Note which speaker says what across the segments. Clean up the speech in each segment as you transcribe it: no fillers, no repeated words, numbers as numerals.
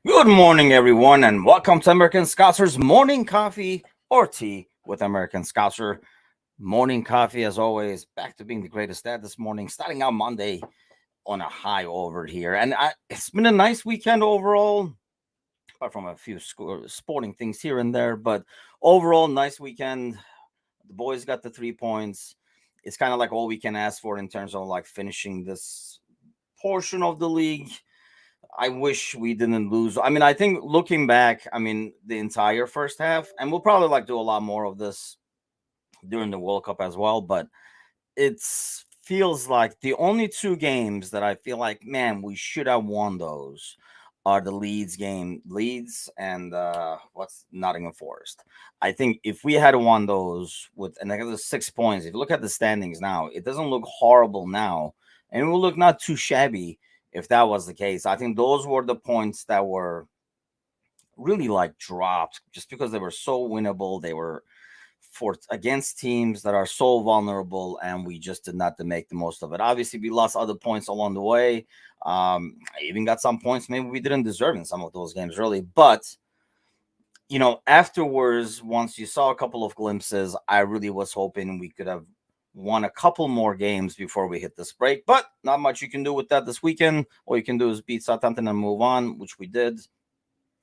Speaker 1: Good morning, everyone, and welcome to American Scouser's morning coffee or tea with American Scouser. Morning coffee, as always, back to being the greatest dad this morning, starting out Monday on a high over here. It's been a nice weekend overall, apart from a few sporting things here and there, but overall, nice weekend. The boys got the 3 points. It's kind of like all we can ask for in terms of like finishing this portion of the league. I wish we didn't lose. I mean, I think looking back, I mean, the entire first half, and we'll probably like do a lot more of this during the World Cup as well, but it's feels like the only two games that I feel like, man, we should have won those are the Leeds and what's Nottingham Forest. I think if we had won those with and like the 6 points, if you look at the standings now, it doesn't look horrible now, and it will look not too shabby if that was the case. I think those were the points that were really like dropped just because they were so winnable. They were for against teams that are so vulnerable, and we just did not to make the most of it. Obviously, we lost other points along the way. I even got some points maybe we didn't deserve in some of those games, really. But afterwards, once you saw a couple of glimpses, I really was hoping we could have won a couple more games before we hit this break. But not much you can do with that this weekend. All you can do is beat Southampton and move on, which we did.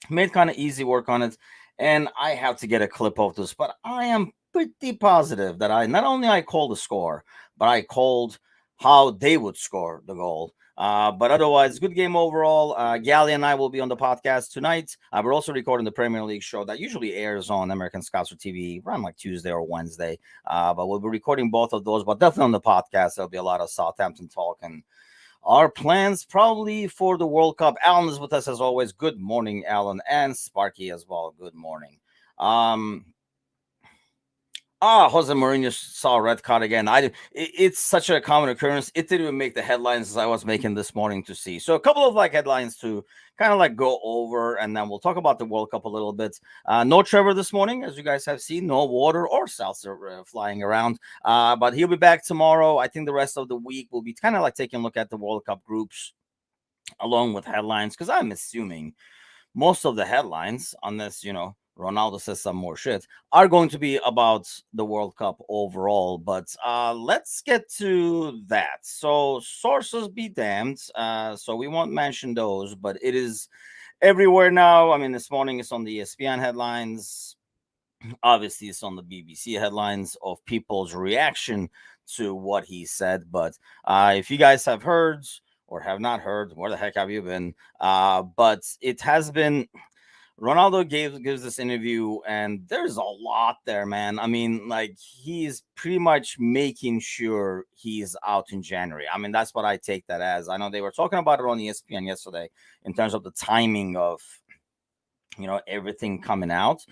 Speaker 1: Made kind of easy work on it. And I have to get a clip of this, but I am pretty positive that I not only I called the score, but I called how they would score the goal. But otherwise, good game overall. Gally and I will be on the podcast tonight. We're also recording the Premier League show that usually airs on American Scouser TV around like Tuesday or Wednesday. But we'll be recording both of those, but definitely on the podcast. There'll be a lot of Southampton talk and our plans probably for the World Cup. Alan is with us as always. Good morning, Alan, and Sparky as well. Good morning. Um, Jose Mourinho saw a red card again. It's such a common occurrence. It didn't even make the headlines as I was making this morning to see. So a couple of like headlines to kind of like go over, and then we'll talk about the World Cup a little bit. No Trevor this morning, as you guys have seen. No water or seltzer flying around. But he'll be back tomorrow. I think the rest of the week we'll be kind of like taking a look at the World Cup groups along with headlines because I'm assuming most of the headlines, unless Ronaldo says some more shit, are going to be about the World Cup overall. But let's get to that. So sources be damned. So we won't mention those, but it is everywhere now. I mean, this morning it's on the ESPN headlines. Obviously, it's on the BBC headlines of people's reaction to what he said. But if you guys have heard or have not heard, where the heck have you been? But it has been Ronaldo gives this interview, and there's a lot there, man. I mean, like he's pretty much making sure he's out in January. I mean, that's what I take that as. I know they were talking about it on ESPN yesterday in terms of the timing of everything coming out.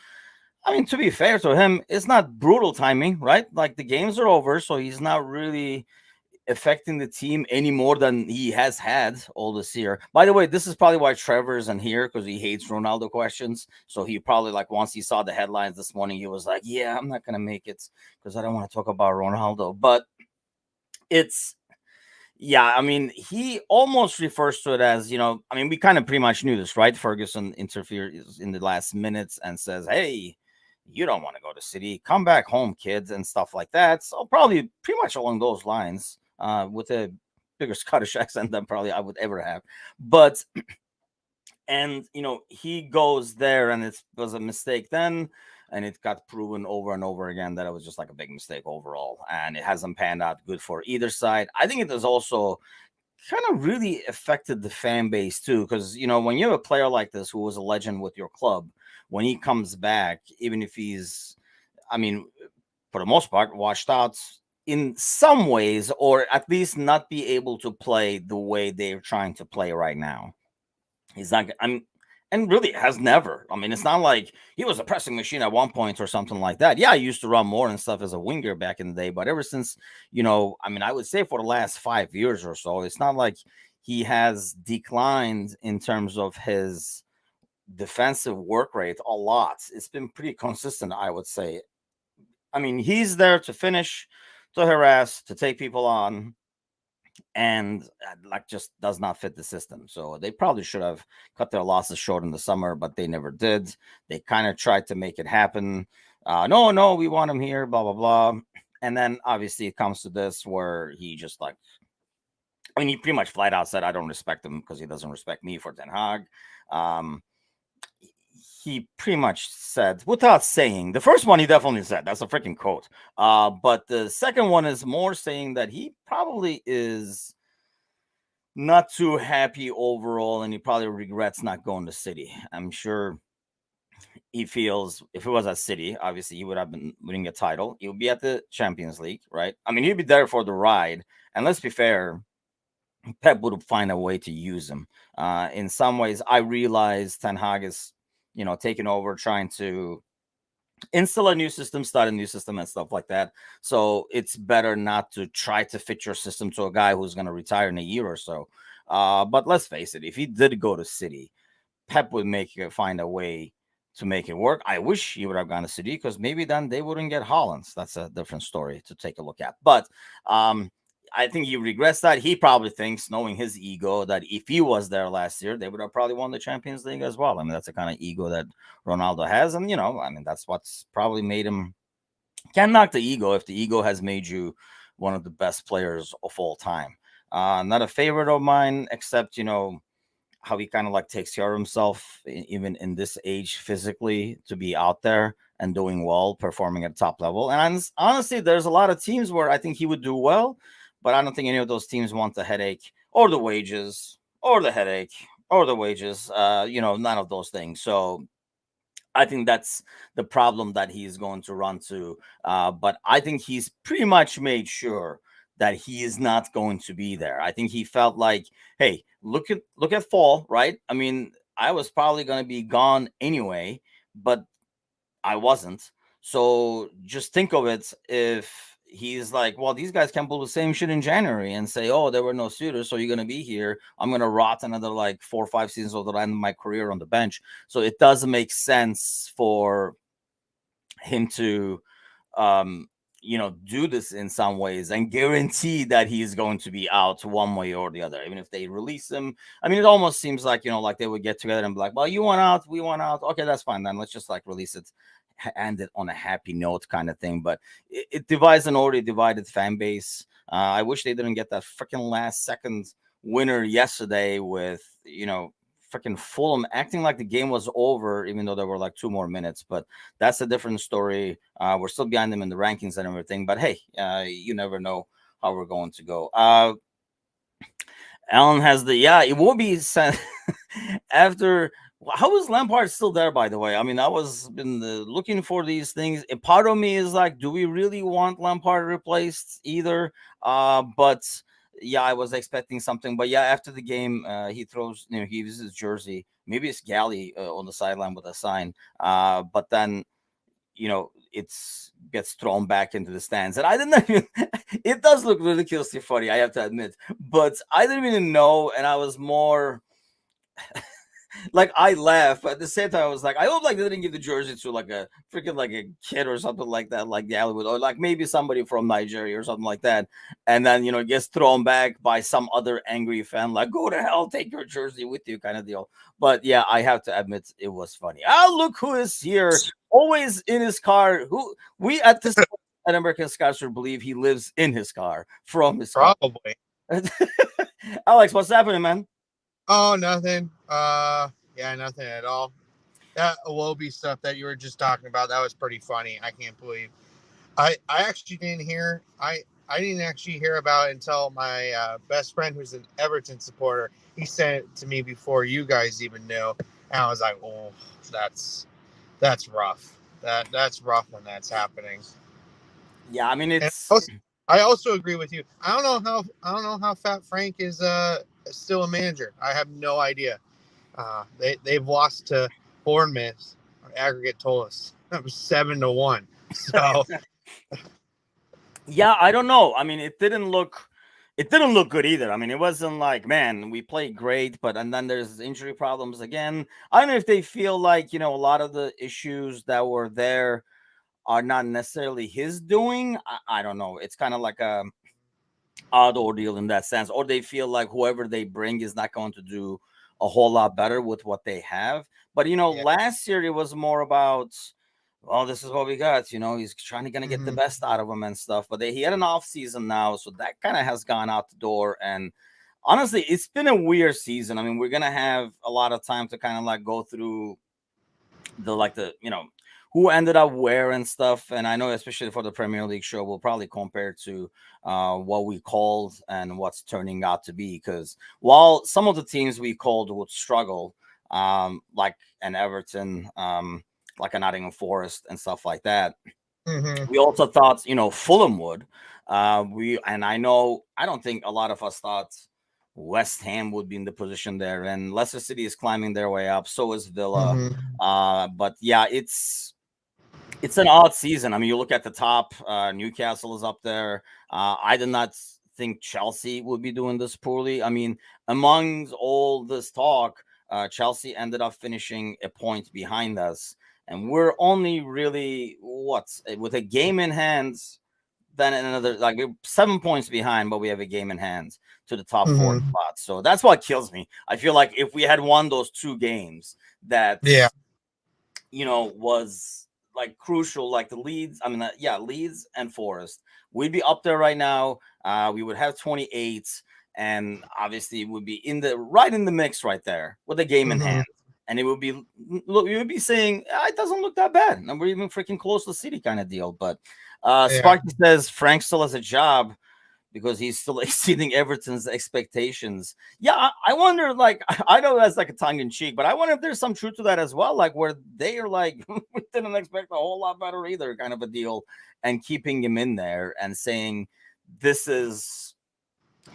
Speaker 1: I mean, to be fair to him, it's not brutal timing, right? Like the games are over, so he's not really affecting the team any more than he has had all this year. By the way, this is probably why Trevor isn't here because he hates Ronaldo questions. So he probably like once he saw the headlines this morning, he was like, "Yeah, I'm not gonna make it because I don't want to talk about Ronaldo." But it's yeah, I mean, he almost refers to it as I mean, we kind of pretty much knew this, right? Ferguson interferes in the last minutes and says, "Hey, you don't want to go to City, come back home, kids," and stuff like that. So probably pretty much along those lines, with a bigger Scottish accent than probably I would ever have. But and he goes there, and it was a mistake then, and it got proven over and over again that it was just like a big mistake overall, and it hasn't panned out good for either side. I think it has also kind of really affected the fan base too, because when you have a player like this who was a legend with your club, when he comes back, even if he's, I mean, for the most part, washed out in some ways, or at least not be able to play the way they're trying to play right now. He's not. I'm, and really has never. I mean, it's not like he was a pressing machine at one point or something like that. Yeah, I used to run more and stuff as a winger back in the day, but ever since, I mean, I would say for the last 5 years or so, it's not like he has declined in terms of his defensive work rate a lot. It's been pretty consistent, I would say. I mean, he's there to finish, to harass, to take people on, and like just does not fit the system. So they probably should have cut their losses short in the summer, but they never did. They kind of tried to make it happen. No, we want him here, blah blah blah. And then obviously it comes to this where he just like, I mean, he pretty much flat out said, "I don't respect him because he doesn't respect me for Ten Hag." Um, he pretty much said, without saying, the first one he definitely said, that's a freaking quote. But the second one is more saying that he probably is not too happy overall, and he probably regrets not going to City. I'm sure he feels if it was at City, obviously he would have been winning a title. He would be at the Champions League, right? I mean, he'd be there for the ride. And let's be fair, Pep would find a way to use him. In some ways, I realize Ten Hag is, taking over, trying to install a new system, start a new system, and stuff like that. So it's better not to try to fit your system to a guy who's going to retire in a year or so. But let's face it, if he did go to City, Pep would find a way to make it work. I wish he would have gone to City because maybe then they wouldn't get Hollands. That's a different story to take a look at. But I think he regrets that. He probably thinks, knowing his ego, that if he was there last year, they would have probably won the Champions League as well. I mean, that's the kind of ego that Ronaldo has. And, I mean, that's what's probably made him. Can't knock the ego if the ego has made you one of the best players of all time. Not a favorite of mine, except, how he kind of like takes care of himself, even in this age, physically, to be out there and doing well, performing at top level. And honestly, there's a lot of teams where I think he would do well, but I don't think any of those teams want the headache or the wages or the headache or the wages. None of those things. So I think that's the problem that he's going to run to. But I think he's pretty much made sure that he is not going to be there. I think he felt like, hey, look at fall, right? I mean, I was probably going to be gone anyway, but I wasn't. So just think of it, if he's like, well, these guys can pull the same shit in January and say, oh, there were no suitors, so you're going to be here. I'm going to rot another like 4 or 5 seasons of the end of my career on the bench. So it doesn't make sense for him to, do this in some ways and guarantee that he's going to be out one way or the other. Even if they release him, I mean, it almost seems like, like they would get together and be like, well, you want out, we want out. Okay, that's fine. Then let's just like release it, end it on a happy note kind of thing. But it divides an already divided fan base. I wish they didn't get that freaking last second winner yesterday with, freaking Fulham acting like the game was over, even though there were like 2 more minutes. But that's a different story. We're still behind them in the rankings and everything. But hey, you never know how we're going to go. Alan has it will be sent after. How is Lampard still there, by the way? I mean, I was been looking for these things. A part of me is like, do we really want Lampard replaced either? But yeah, I was expecting something. But yeah, after the game, he throws, he uses his jersey. Maybe it's Galley on the sideline with a sign. But then, it's gets thrown back into the stands, and I didn't even. It does look ridiculously funny, I have to admit. But I didn't even know, and I was more. Like I laugh, but at the same time, I was like, I hope like they didn't give the jersey to like a freaking like a kid or something like that, like the Hollywood, or like maybe somebody from Nigeria or something like that, and then it gets thrown back by some other angry fan, like go to hell, take your jersey with you, kind of deal. But yeah, I have to admit it was funny. Look who is here, always in his car. Who we at this at American Scouser believe he lives in his car from his
Speaker 2: Probably.
Speaker 1: car. Alex, what's happening, man?
Speaker 2: Oh, nothing. Yeah, nothing at all. That Awobi stuff that you were just talking about, that was pretty funny. I can't believe I actually didn't hear I didn't actually hear about it until my best friend who's an Everton supporter. He sent it to me before you guys even knew. And I was like, oh, that's rough. That's rough when that's happening.
Speaker 1: Yeah, I mean
Speaker 2: And
Speaker 1: it's
Speaker 2: I also agree with you. I don't know how Fat Frank is still a manager. I have no idea. They've lost to Bournemouth. Aggregate told us that was 7-1. So
Speaker 1: yeah, I don't know. I mean, it didn't look good either. I mean, it wasn't like, man, we played great, but and then there's injury problems again. I don't know if they feel like, a lot of the issues that were there are not necessarily his doing. I don't know. It's kind of like odd ordeal in that sense, or they feel like whoever they bring is not going to do a whole lot better with what they have. But
Speaker 2: Yeah.
Speaker 1: last year it was more about, well, this is what we got. He's trying to gonna get the
Speaker 2: Hmm.
Speaker 1: best out of him and stuff. But he had an off season now, so that kind of has gone out the door. And honestly, it's been a weird season. I mean, we're gonna have a lot of time to kind of like go through the who ended up where and stuff. And I know especially for the Premier League show, we'll probably compare to what we called and what's turning out to be, because while some of the teams we called would struggle, like an Everton, like a Nottingham Forest and stuff like that,
Speaker 2: Hmm.
Speaker 1: we also thought Fulham would. I don't think a lot of us thought West Ham would be in the position there, and Leicester City is climbing their way up. So is Villa.
Speaker 2: Hmm.
Speaker 1: But yeah, it's an odd season. I mean, you look at the top. Newcastle is up there. I did not think Chelsea would be doing this poorly. I mean, amongst all this talk, Chelsea ended up finishing a point behind us, and we're only really with a game in hand. Then another, like, we're 7 points behind, but we have a game in hand to the top four
Speaker 2: Hmm.
Speaker 1: spots. So that's what kills me. I feel like if we had won those two games, that
Speaker 2: Yeah.
Speaker 1: was like crucial, like the Leeds. I mean, Leeds and Forest, we'd be up there right now. We would have 28, and obviously would be right in the mix right there with a game in
Speaker 2: Hmm.
Speaker 1: hand. And it would be, look, you would be saying, it doesn't look that bad, and we're even freaking close to the City kind of deal. But
Speaker 2: Yeah.
Speaker 1: Sparky says Frank still has a job because he's still exceeding Everton's expectations. Yeah, I wonder, like, I know that's like a tongue in cheek, but I wonder if there's some truth to that as well, like where they are like, we didn't expect a whole lot better either, kind of a deal, and keeping him in there and saying this is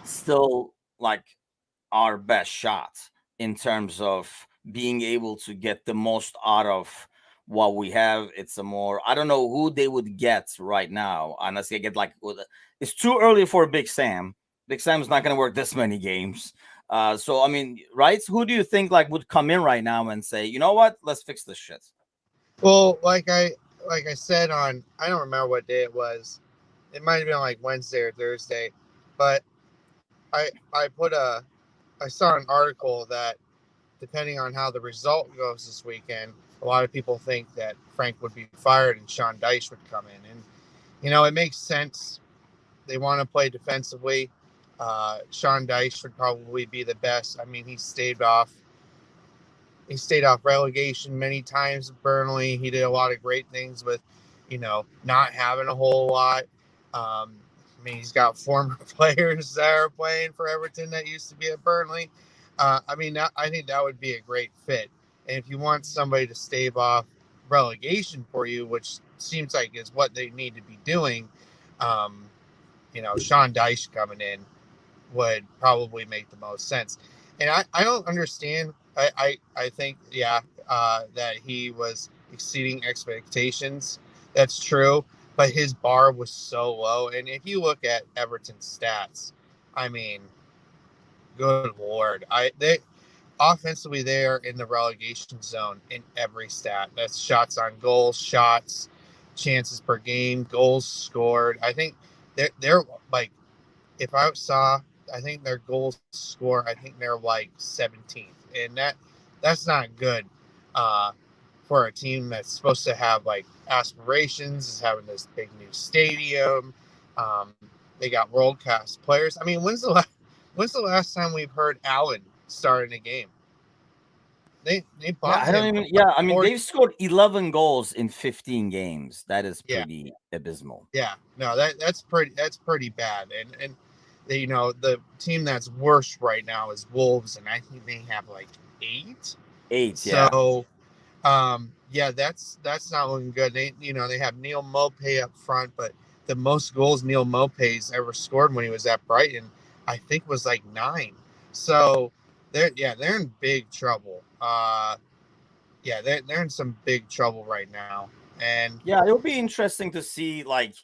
Speaker 1: still like our best shot in terms of being able to get the most out of what we have. It's a more, I don't know who they would get right now. Honestly, I get like, it's too early for Big Sam. Big Sam's not going to work this many games. So I mean, right? Who do you think like would come in right now and say, you know what, let's fix this shit?
Speaker 2: Well, like I said on, I don't remember what day it was. It might have been like Wednesday or Thursday, but I saw an article that depending on how the result goes this weekend, a lot of people think that Frank would be fired and Sean Dyche would come in. And, it makes sense. They want to play defensively. Sean Dyche would probably be the best. I mean, he stayed off relegation many times at Burnley. He did a lot of great things with, not having a whole lot. I mean, he's got former players that are playing for Everton that used to be at Burnley. I mean, I think that would be a great fit. And if you want somebody to stave off relegation for you, which seems like is what they need to be doing, um, Sean Dyche coming in would probably make the most sense. And I don't understand. I think, yeah, that he was exceeding expectations. That's true. But his bar was so low. And if you look at Everton's stats, I mean, good Lord. Offensively, they're in the relegation zone in every stat. That's shots on goal, shots, chances per game, goals scored. I think they're like, if I saw, I think their goal score, I think they're like 17th, and that's not good uh, for a team that's supposed to have like aspirations, is having this big new stadium. They got world class players. I mean, when's the last time we've heard Allen start in a game? They
Speaker 1: Yeah,
Speaker 2: bought
Speaker 1: I don't
Speaker 2: him
Speaker 1: even.
Speaker 2: like
Speaker 1: Yeah, I mean,
Speaker 2: 40.
Speaker 1: they've scored 11 goals in 15 games. That is
Speaker 2: Yeah,
Speaker 1: pretty abysmal.
Speaker 2: yeah. No, that's pretty bad. And the team that's worse right now is Wolves, and I think they have like 8.
Speaker 1: 8, yeah.
Speaker 2: So, yeah, that's not looking good. They have Neil Mopay up front, but the most goals Neil Mopay's ever scored when he was at Brighton, I think, was like 9. So they're in big trouble. Yeah, they're in some big trouble right now. And
Speaker 1: Yeah, it'll be interesting to see. Like,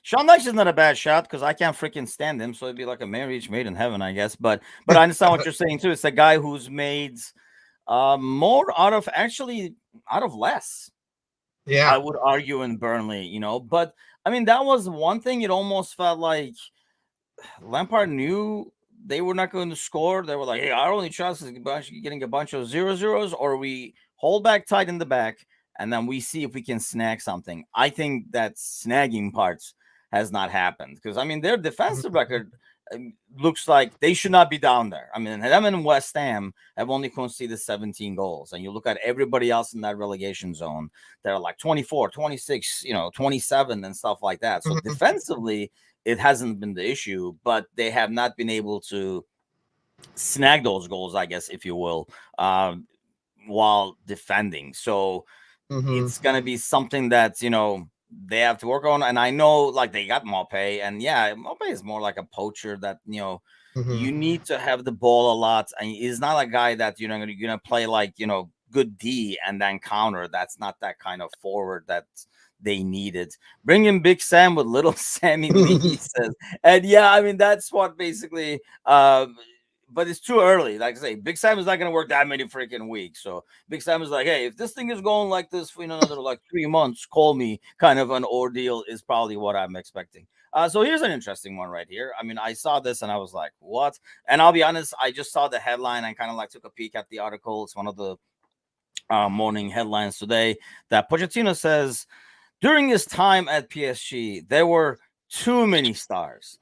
Speaker 1: Sean Dyche is not a bad shot because I can't freaking stand him. So it'd be like a marriage made in heaven, I guess. But I understand what you're saying too. It's a guy who's made more out of less.
Speaker 2: yeah,
Speaker 1: I would argue in Burnley, But I mean, that was one thing. It almost felt like Lampard knew they were not going to score. They were like, hey, our only chance is getting a bunch of 0-0s, or we hold back tight in the back and then we see if we can snag something. I think that snagging parts has not happened because, I mean, their defensive record looks like they should not be down there. I mean, them and West Ham have only conceded 17 goals. And you look at everybody else in that relegation zone, they're like 24, 26, 27 and stuff like that. So defensively, it hasn't been the issue, but they have not been able to snag those goals, I guess, if you will, while defending. So it's going to be something that, they have to work on. And I know, like, they got Maupay, and yeah, Maupay is more like a poacher that, you need to have the ball a lot. And he's not a guy that, you're going to play like, good D and then counter. That's not that kind of forward that they needed. Bring in Big Sam with little Sammy Lee, he says. And yeah, I mean, that's what basically, but it's too early. Like I say, Big Sam is not going to work that many freaking weeks. So Big Sam is like, hey, if this thing is going like this for another like 3 months, call me. Kind of an ordeal is probably what I'm expecting. So here's an interesting one right here. I mean, I saw this and I was like, what? And I'll be honest, I just saw the headline and kind of like took a peek at the article. It's one of the morning headlines today that Pochettino says during his time at PSG, there were too many stars.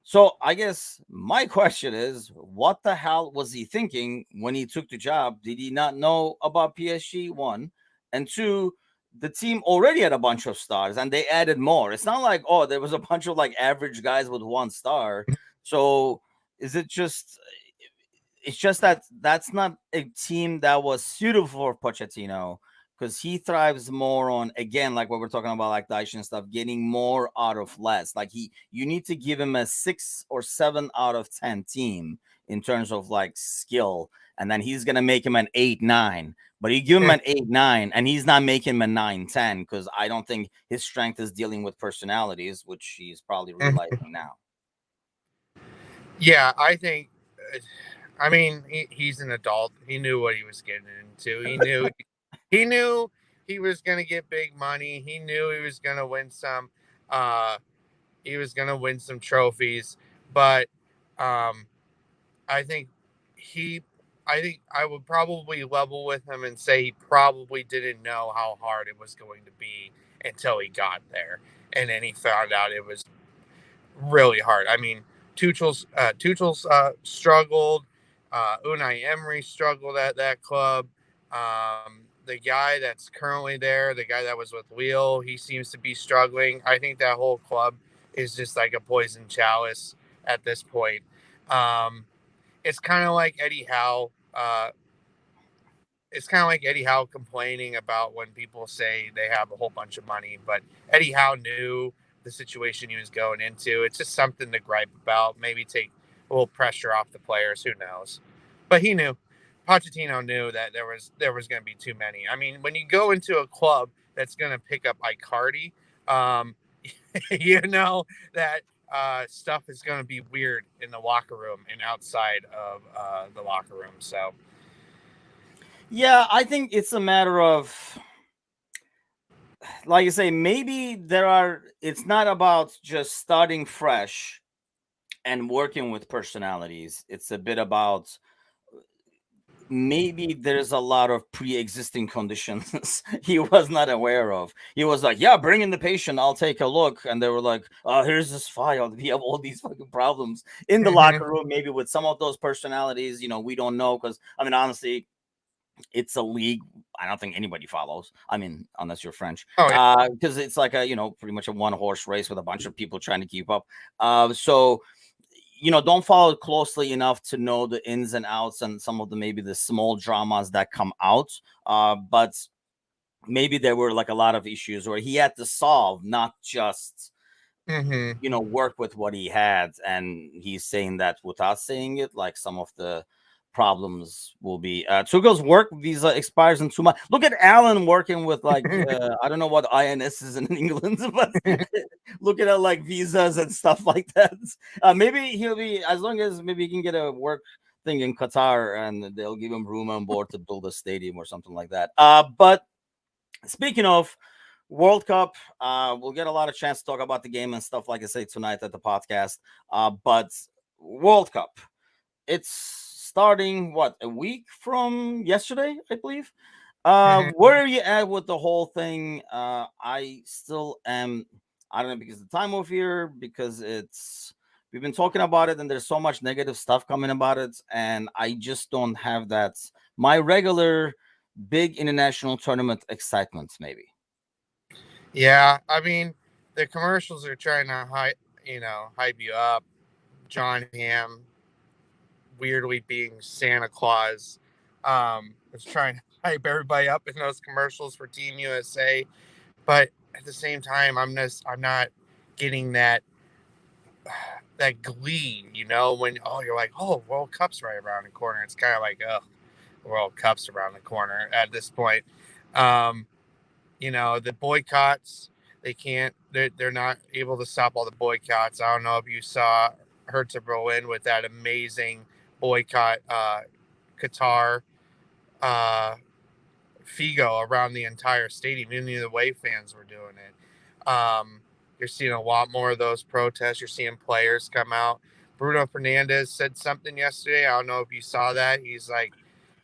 Speaker 1: So I guess my question is, what the hell was he thinking when he took the job? Did he not know about PSG? One, and two, the team already had a bunch of stars and they added more. It's not like, oh, there was a bunch of like average guys with 1 star. So is it just? It's just that that's not a team that was suitable for Pochettino, because he thrives more on, again, like what we're talking about, like Dyche and stuff, getting more out of less. Like you need to give him a 6 or 7 out of 10 team in terms of like skill, and then he's gonna make him an 8-9. But you give him an 8-9, and he's not making him a 9-10, because I don't think his strength is dealing with personalities, which he's probably realizing now.
Speaker 2: Yeah, I think. I mean, he's an adult. He knew what he was getting into. He knew he was going to get big money. He knew he was going to win some. He was going to win some trophies. But I think I would probably level with him and say he probably didn't know how hard it was going to be until he got there, and then he found out it was really hard. I mean, Tuchel's struggled. Unai Emery struggled at that club. The guy that's currently there, the guy that was with Lille, he seems to be struggling. I think that whole club is just like a poison chalice at this point. It's kind of like Eddie Howe. It's kind of like Eddie Howe complaining about when people say they have a whole bunch of money, but Eddie Howe knew the situation he was going into. It's just something to gripe about, maybe take a little pressure off the players. Who knows? But he knew. Pochettino knew that there was going to be too many. I mean, when you go into a club that's going to pick up Icardi, you know that stuff is going to be weird in the locker room and outside of the locker room. So,
Speaker 1: yeah, I think it's a matter of, like you say, maybe it's not about just starting fresh and working with personalities. It's a bit about, maybe there's a lot of pre-existing conditions he was not aware of. He was like, yeah, bring in the patient, I'll take a look. And they were like, oh, here's this file. We have all these fucking problems in the locker room, maybe with some of those personalities. We don't know, because, I mean, honestly, it's a league I don't think anybody follows. I mean, unless you're French.
Speaker 2: oh yeah.
Speaker 1: Because it's like a, pretty much a one horse race with a bunch of people trying to keep up. So don't follow it closely enough to know the ins and outs and some of maybe the small dramas that come out. But maybe there were like a lot of issues where he had to solve, not just, work with what he had. And he's saying that without saying it, like some of the problems will be Tuchel's work visa expires in 2 months. Look at Alan working with like I don't know what INS is in England, but look at like visas and stuff like that. Maybe he'll be, as long as maybe he can get a work thing in Qatar and they'll give him room on board to build a stadium or something like that. But speaking of World Cup. We'll get a lot of chance to talk about the game and stuff, like I say, tonight at the podcast. But World Cup, it's starting what, a week from yesterday, I believe.
Speaker 2: Mhm.
Speaker 1: Where are you at with the whole thing? I still am. I don't know, because the time of year, because it's we've been talking about it, and there's so much negative stuff coming about it, and I just don't have that my regular big international tournament excitement. Maybe.
Speaker 2: Yeah, I mean, the commercials are trying to hype you up. John Hamm weirdly being Santa Claus was trying to hype everybody up in those commercials for Team USA, but at the same time, I'm not getting that glee, when you're like, oh, World Cup's right around the corner. It's kind of like, oh, World Cup's around the corner at this point. Um, the boycotts, they're not able to stop all the boycotts. I don't know if you saw Hertha Berlin with that amazing boycott, Qatar, uh, Figo around the entire stadium. Even the away fans were doing it. You're seeing a lot more of those protests. You're seeing players come out. Bruno Fernandez said something yesterday. I don't know if you saw that. He's like,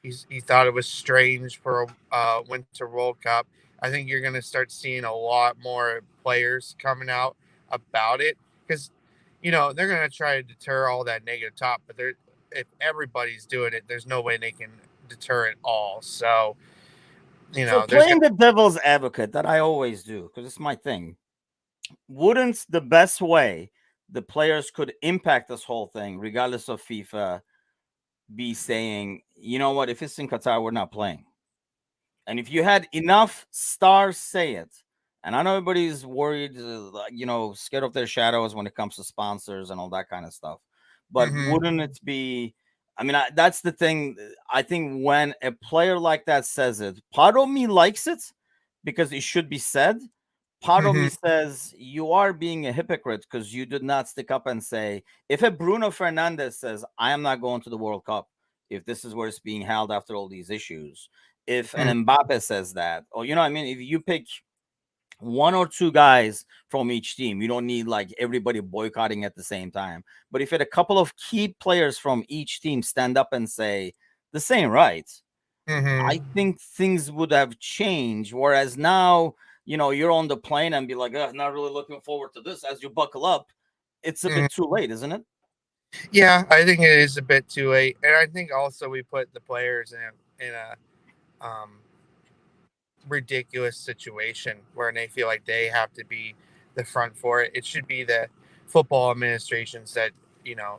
Speaker 2: he thought it was strange for a Winter World Cup. I think you're going to start seeing a lot more players coming out about it because, they're going to try to deter all that negative talk. But if everybody's doing it, there's no way they can deter it all. So,
Speaker 1: So
Speaker 2: there's going
Speaker 1: playing the devil's advocate, that I always do, because it's my thing. Wouldn't the best way the players could impact this whole thing, regardless of FIFA, be saying, you know what, if it's in Qatar, we're not playing. And if you had enough stars say it, and I know everybody's worried, scared of their shadows when it comes to sponsors and all that kind of stuff. But
Speaker 2: to.
Speaker 1: wouldn't it be? I mean, that's the thing. I think when a player like that says it, part of me likes it because it should be said. Part of me
Speaker 2: Hmm.
Speaker 1: says you are being a hypocrite because you did not stick up and say, if a Bruno Fernandez says, I am not going to the World Cup, if this is where it's being held after all these issues, if
Speaker 2: Hmm.
Speaker 1: an Mbappe says that, or you know what I mean, if you pick one or two guys from each team, you don't need like everybody boycotting at the same time. But if you had a couple of key players from each team stand up and say the same, right,
Speaker 2: Hmm.
Speaker 1: I think things would have changed. Whereas now, you're on the plane and be like, not really looking forward to this as you buckle up. It's a
Speaker 2: Hmm.
Speaker 1: bit too late, isn't it?
Speaker 2: Yeah, I think it is a bit too late, and I think also we put the players in a ridiculous situation where they feel like they have to be the front for it. It should be the football administrations that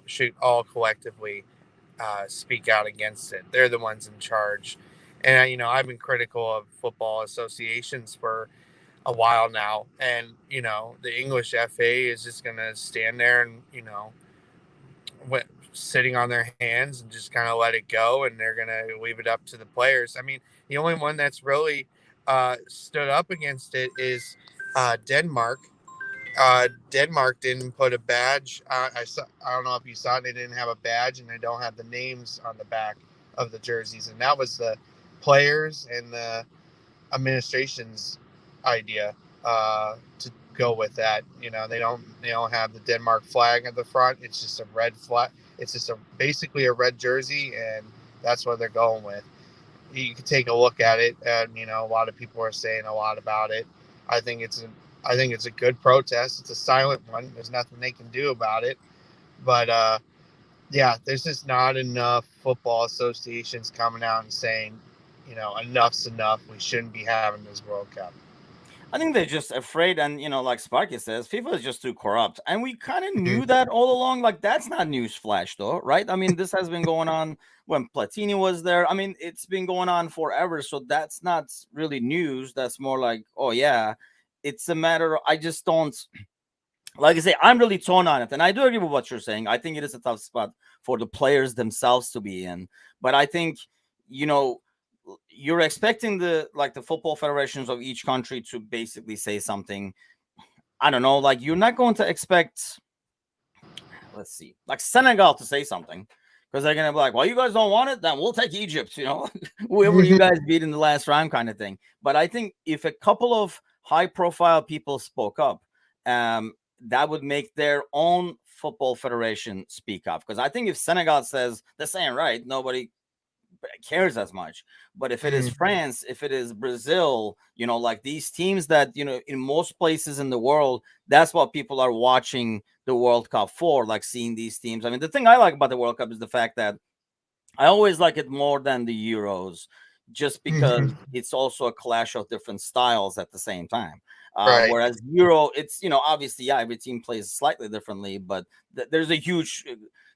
Speaker 2: should all collectively speak out against it. They're the ones in charge, and I've been critical of football associations for a while now, and the English FA is just gonna stand there and sitting on their hands and just kind of let it go, and they're gonna leave it up to the players. I mean, the only one that's really stood up against it is Denmark. Denmark didn't put a badge. I don't know if you saw it. They didn't have a badge, and they don't have the names on the back of the jerseys, and that was the players and the administration's idea to go with that. They don't have the Denmark flag at the front. It's just a red flag. It's just basically a red jersey, and that's what they're going with. You can take a look at it, and a lot of people are saying a lot about it. I think it's a good protest. It's a silent one. There's nothing they can do about it. But yeah, there's just not enough football associations coming out and saying, enough's enough. We shouldn't be having this World Cup.
Speaker 1: I think they're just afraid, and like Sparky says, FIFA is just too corrupt, and we kind of
Speaker 2: Mhm.
Speaker 1: knew that all along. Like that's not news flash, though, right? I mean, this has been going on when Platini was there. I mean, it's been going on forever, so that's not really news. That's more like, oh yeah, it's a matter. I just don't like I say. I'm really torn on it, and I do agree with what you're saying. I think it is a tough spot for the players themselves to be in, but I think you know you're expecting the football federations of each country to basically say something. I don't know, like you're not going to expect, let's see, like Senegal to say something, because they're gonna be like, well, you guys don't want it, then we'll take Egypt, whoever you guys beat in the last round kind of thing. But I think if a couple of high profile people spoke up, that would make their own football federation speak up. Because I think if Senegal says this ain't right, nobody cares as much. But if it is
Speaker 2: Mm.
Speaker 1: France, if it is Brazil, like these teams that, in most places in the world, that's what people are watching the World Cup for, like seeing these teams. I mean, the thing I like about the World Cup is the fact that I always like it more than the Euros, just because
Speaker 2: Mhm.
Speaker 1: it's also a clash of different styles at the same time.
Speaker 2: Right.
Speaker 1: Whereas Euro, it's obviously, yeah, every team plays slightly differently, but there's a huge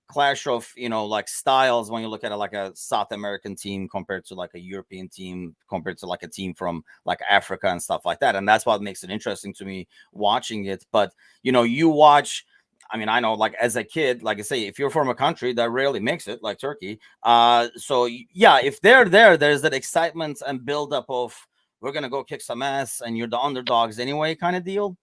Speaker 1: clash of like styles when you look at it, like a South American team compared to like a European team compared to like a team from like Africa and stuff like that, and that's what makes it interesting to me watching it. But you watch. I mean, I know, like as a kid, like I say, if you're from a country that rarely makes it, like Turkey, so yeah, if they're there, there's that excitement and buildup of we're gonna go kick some ass and you're the underdogs anyway, kind of deal.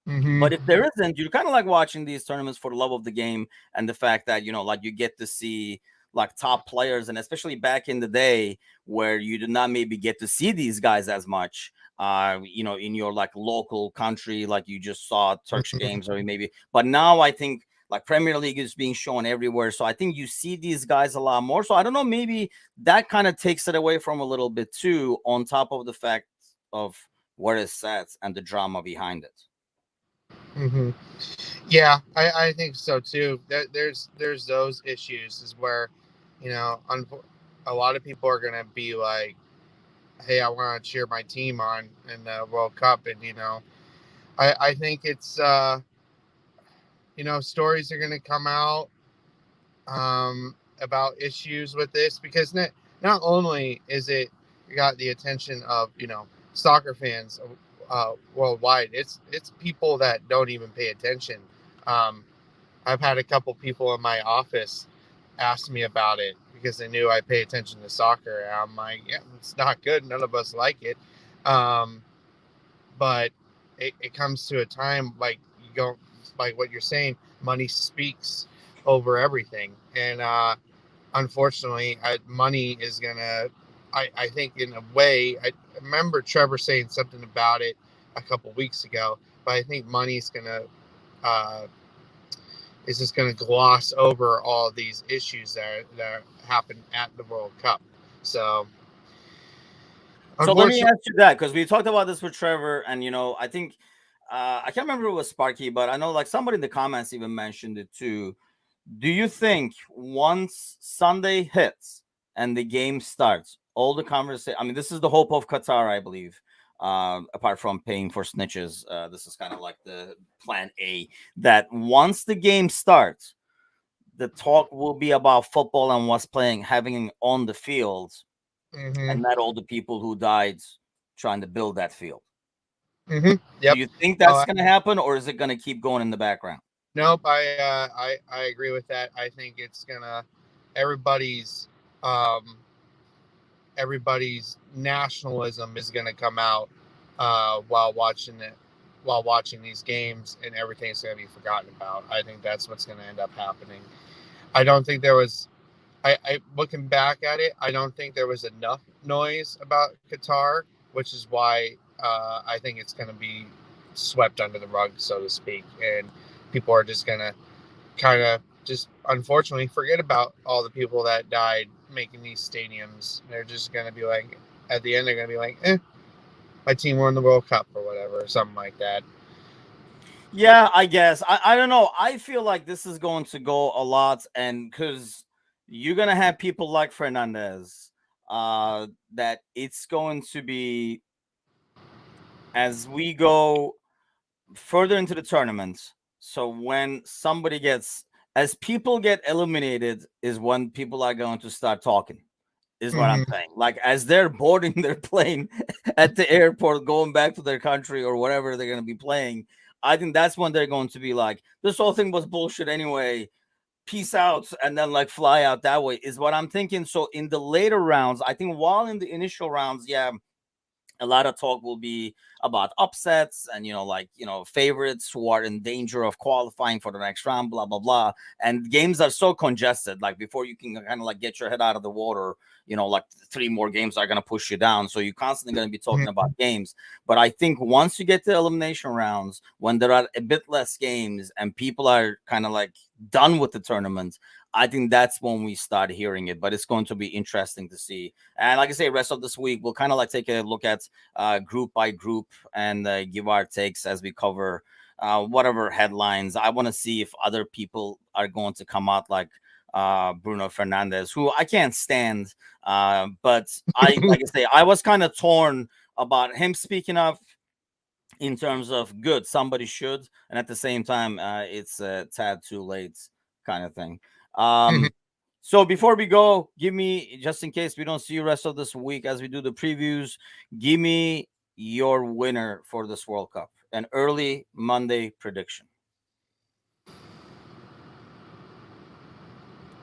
Speaker 2: Hmm.
Speaker 1: But if there isn't, you're kind of like watching these tournaments for the love of the game and the fact that like you get to see like top players, and especially back in the day where you did not maybe get to see these guys as much. In your like local country, like you just saw Turkish games, or maybe. But now I think like Premier League is being shown everywhere, so I think you see these guys a lot more. So I don't know, maybe that kind of takes it away from a little bit too. On top of the fact of what is set and the drama behind it.
Speaker 2: Hmm. Yeah, I think so too. There's those issues is where, a lot of people are gonna be like, "Hey, I want to cheer my team on in the World Cup," and I think it's stories are gonna come out about issues with this because not only is it got the attention of soccer fans worldwide, it's people that don't even pay attention. Um, I've had a couple people in my office ask me about it because they knew I pay attention to soccer. And I'm like, yeah, it's not good. None of us like it. Um, but it comes to a time like you go, like what you're saying, money speaks over everything. And unfortunately, money is going to, I think in a way, I remember Trevor saying something about it a couple weeks ago, but I think money's going to, uh, is just going to gloss over all these issues that happen at the World Cup. So,
Speaker 1: So let me
Speaker 2: unfortunately,
Speaker 1: ask you that, because we talked about this with Trevor, and I think I can't remember if it was Sparky, but I know like somebody in the comments even mentioned it too. Do you think once Sunday hits and the game starts, all the conversation? I mean, this is the hope of Qatar, I believe. Apart from paying for snitches, this is kind of like the plan A. That once the game starts, the talk will be about football and what's playing, having on the field,
Speaker 2: hmm
Speaker 1: and not all the people who died trying to build that field. Do
Speaker 2: yep.
Speaker 1: you think
Speaker 2: Oh,
Speaker 1: that's going to happen, or is it going to keep going in the background?
Speaker 2: nope. I agree with that. I think it's gonna everybody's um, everybody's nationalism is gonna come out while watching it, while watching these games, and everything's gonna be forgotten about. I think that's what's gonna end up happening. I don't think there was. I looking back at it, I don't think there was enough noise about Qatar, which is why I think it's going to be swept under the rug, so to speak, and people are just going to kind of just unfortunately forget about all the people that died making these stadiums. They're just going to be like, at the end, they're going to be like, my team won the World Cup or whatever, or something like that.
Speaker 1: Yeah, I guess. I don't know. I feel like this is going to go a lot, and because you're gonna have people like Fernandez, that it's going to be as we go further into the tournament. So when somebody gets, as people get eliminated, is when people are going to start talking. Is what I'm
Speaker 2: Hmm.
Speaker 1: saying. Like as they're boarding their plane at the airport, going back to their country or whatever they're going to be playing, I think that's when they're going to be like, this whole thing was bullshit anyway. Peace out, and then like fly out that way is what I'm thinking. So in the later rounds, I think while in the initial rounds, yeah, A lot of talk will be about upsets and favorites who are in danger of qualifying for the next round, blah blah blah. And games are so congested, like before you can kind of like get your head out of the water, like 3 more games are going to push you down, so you're constantly going to be talking about games. But I think once you get to elimination rounds, when there are a bit less games and people are kind of like done with the tournament, I think that's when we start hearing it. But it's going to be interesting to see. And like I say, rest of this week, we'll kind of like take a look at group by group and give our takes as we cover whatever headlines. I want to see if other people are going to come out like Bruno Fernandez, who I can't stand. But like I say, I was kind of torn about him speaking up in terms of good, somebody should, and at the same time, it's a tad too late kind of thing. So before we go, give me, just in case we don't see you rest of this week as we do the previews, give me your winner for this World Cup, an early Monday prediction.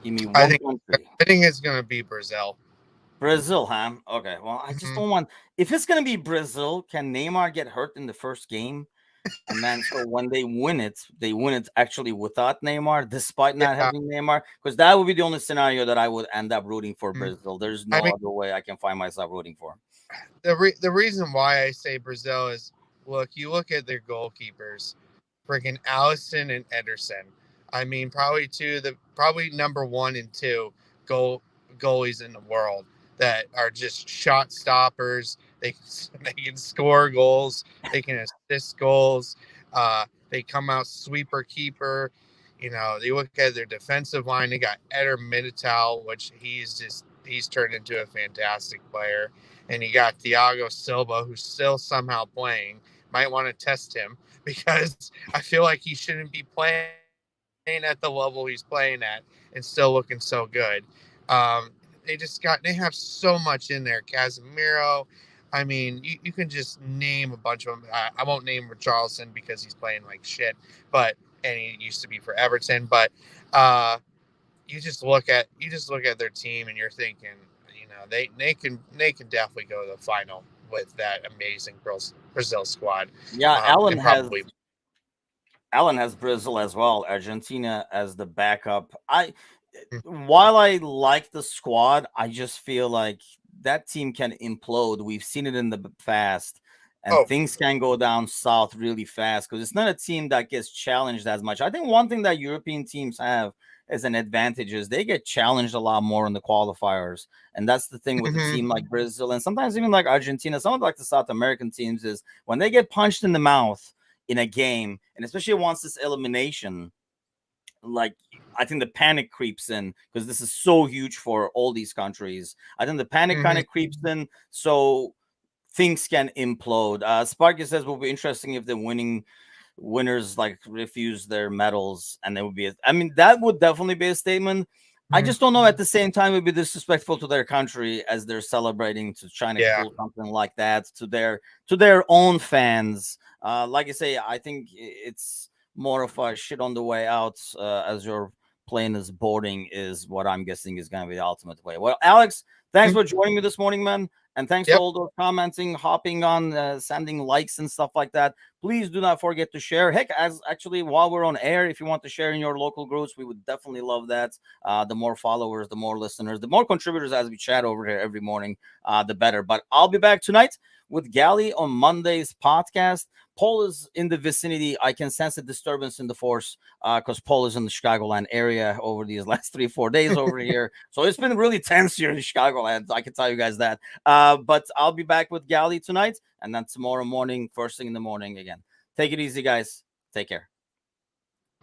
Speaker 1: Give me one country.
Speaker 2: I think it's going to be Brazil.
Speaker 1: Brazil, huh? Okay. Well, I just don't want. If it's going to be Brazil, can Neymar get hurt in the first game? And then, so when they win it actually without Neymar, despite not having Neymar, because that would be the only scenario that I would end up rooting for Brazil. There's no other way I can find myself rooting for.
Speaker 2: The reason why I say Brazil is, you look at their goalkeepers, freaking Allison and Ederson. I mean, probably number 1 and 2 goalies in the world that are just shot stoppers. They can score goals. They can assist goals. They come out sweeper keeper. They look at their defensive line. They got Eder Militao, which he's turned into a fantastic player. And you got Thiago Silva, who's still somehow playing. Might want to test him because I feel like he shouldn't be playing at the level he's playing at and still looking so good. They have so much in there. Casemiro. I mean, you can just name a bunch of them. I won't name Richarlison because he's playing like shit, and he used to be for Everton. But you just look at their team and you're thinking, they can definitely go to the final with that amazing Brazil squad.
Speaker 1: Yeah, Alan has Brazil as well. Argentina as the backup. While I like the squad, I just feel like that team can implode. We've seen it in the past, and things can go down south really fast because it's not a team that gets challenged as much. I think one thing that European teams have as an advantage is they get challenged a lot more in the qualifiers. And that's the thing with a team like Brazil and sometimes even like Argentina, some of like the South American teams, is when they get punched in the mouth in a game, and especially once this elimination, like I think the panic creeps in because this is so huge for all these countries. I think the panic kind of creeps in, so things can implode. Sparky says will be interesting if the winners like refuse their medals, and there would be that would definitely be a statement. I just don't know, at the same time it would be disrespectful to their country as they're celebrating, to try to pull something like that to their own fans. Like I say, I think it's more of a shit on the way out as your plane is boarding is what I'm guessing is going to be the ultimate way. Well, Alex, thanks for joining me this morning, man. And thanks for all those commenting, hopping on, sending likes and stuff like that. Please do not forget to share. Heck, actually, while we're on air, if you want to share in your local groups, we would definitely love that. The more followers, the more listeners, the more contributors as we chat over here every morning, the better. But I'll be back tonight with Gally on Monday's podcast. Paul is in the vicinity. I can sense a disturbance in the force because Paul is in the Chicagoland area over these last 3-4 days over here. So it's been really tense here in Chicagoland. I can tell you guys that. But I'll be back with Gally tonight, and then tomorrow morning, first thing in the morning again. Take it easy, guys. Take care.